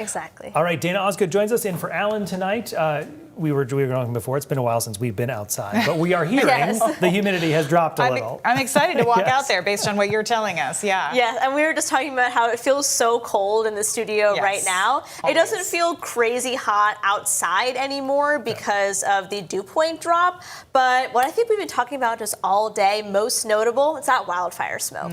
Exactly. All right, Dana Osgood joins us in for Alan tonight. We were talking before. It's been a while since we've been outside, but we are hearing the humidity has dropped a little. I'm excited to walk out there based on what you're telling us. Yeah. Yeah, and we were just talking about how it feels so cold in the studio right now. It doesn't feel crazy hot outside anymore because of the dew point drop. But what I think we've been talking about just all day, most notable, it's that wildfire smoke.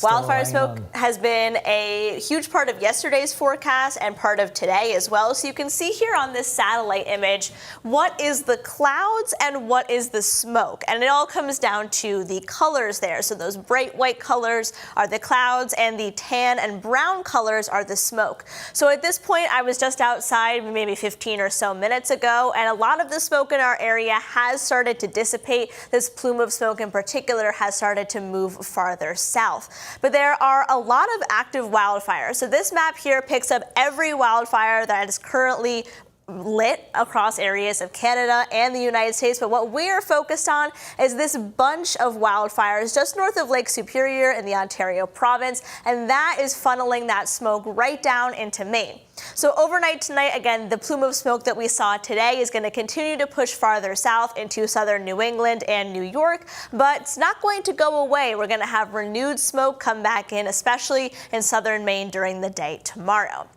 Wildfire smoke has been a huge part of yesterday's forecast and part of today as well. So you can see here on this satellite image what is the clouds and what is the smoke. And it all comes down to the colors there. So those bright white colors are the clouds and the tan and brown colors are the smoke. So at this point, I was just outside maybe 15 or so minutes ago, and a lot of the smoke in our area has started to dissipate. This plume of smoke in particular has started to move farther south. But there are a lot of active wildfires. So this map here picks up every wildfire that is currently lit across areas of Canada and the United States, but what we're focused on is this bunch of wildfires just north of Lake Superior in the Ontario province, and that is funneling that smoke right down into Maine. So overnight tonight, again, the plume of smoke that we saw today is going to continue to push farther south into southern New England and New York, but it's not going to go away. We're going to have renewed smoke come back in, especially in southern Maine during the day tomorrow.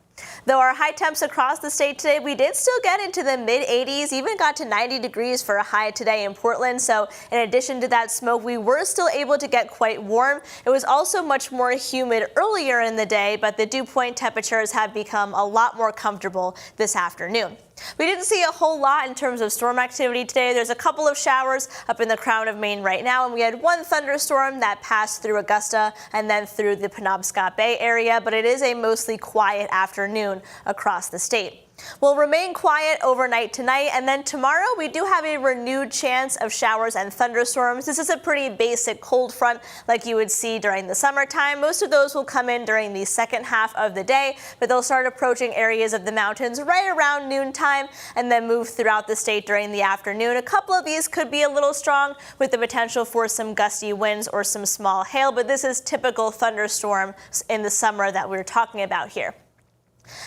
Though our high temps across the state today, we did still get into the mid-80s, even got to 90 degrees for a high today in Portland. So in addition to that smoke, we were still able to get quite warm. It was also much more humid earlier in the day, but the dew point temperatures have become a lot more comfortable this afternoon. We didn't see a whole lot in terms of storm activity today. There's a couple of showers up in the Crown of Maine right now, and we had one thunderstorm that passed through Augusta and then through the Penobscot Bay area, but it is a mostly quiet afternoon across the state. We'll remain quiet overnight tonight, and then tomorrow we do have a renewed chance of showers and thunderstorms. This is a pretty basic cold front like you would see during the summertime. Most of those will come in during the second half of the day, but they'll start approaching areas of the mountains right around noontime and then move throughout the state during the afternoon. A couple of these could be a little strong with the potential for some gusty winds or some small hail, but this is typical thunderstorms in the summer that we're talking about here.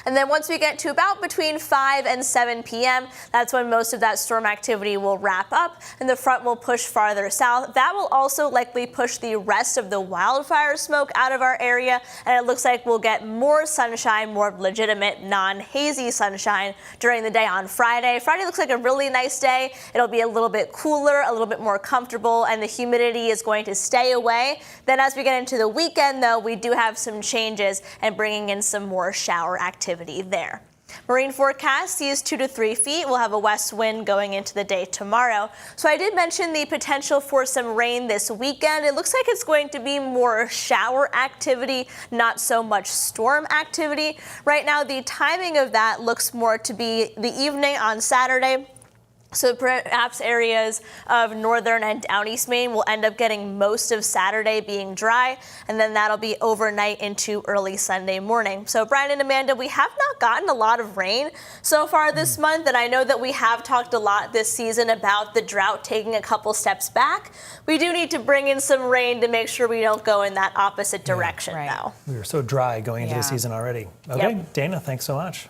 And then once we get to about between 5 and 7 p.m., that's when most of that storm activity will wrap up and the front will push farther south. That will also likely push the rest of the wildfire smoke out of our area, and it looks like we'll get more sunshine, more legitimate non-hazy sunshine during the day on Friday. Friday looks like a really nice day. It'll be a little bit cooler, a little bit more comfortable, and the humidity is going to stay away. Then as we get into the weekend, though, we do have some changes and bringing in some more shower activity there. Marine forecast sees 2 to 3 feet. We'll have a west wind going into the day tomorrow. So I did mention the potential for some rain this weekend. It looks like it's going to be more shower activity, not so much storm activity. Right now, the timing of that looks more to be the evening on Saturday. So perhaps areas of northern and down East Maine will end up getting most of Saturday being dry, and then that'll be overnight into early Sunday morning. So Brian and Amanda, we have not gotten a lot of rain so far this month, and I know that we have talked a lot this season about the drought taking a couple steps back. We do need to bring in some rain to make sure we don't go in that opposite direction now. We were so dry going into the season already. Okay, Dana, thanks so much.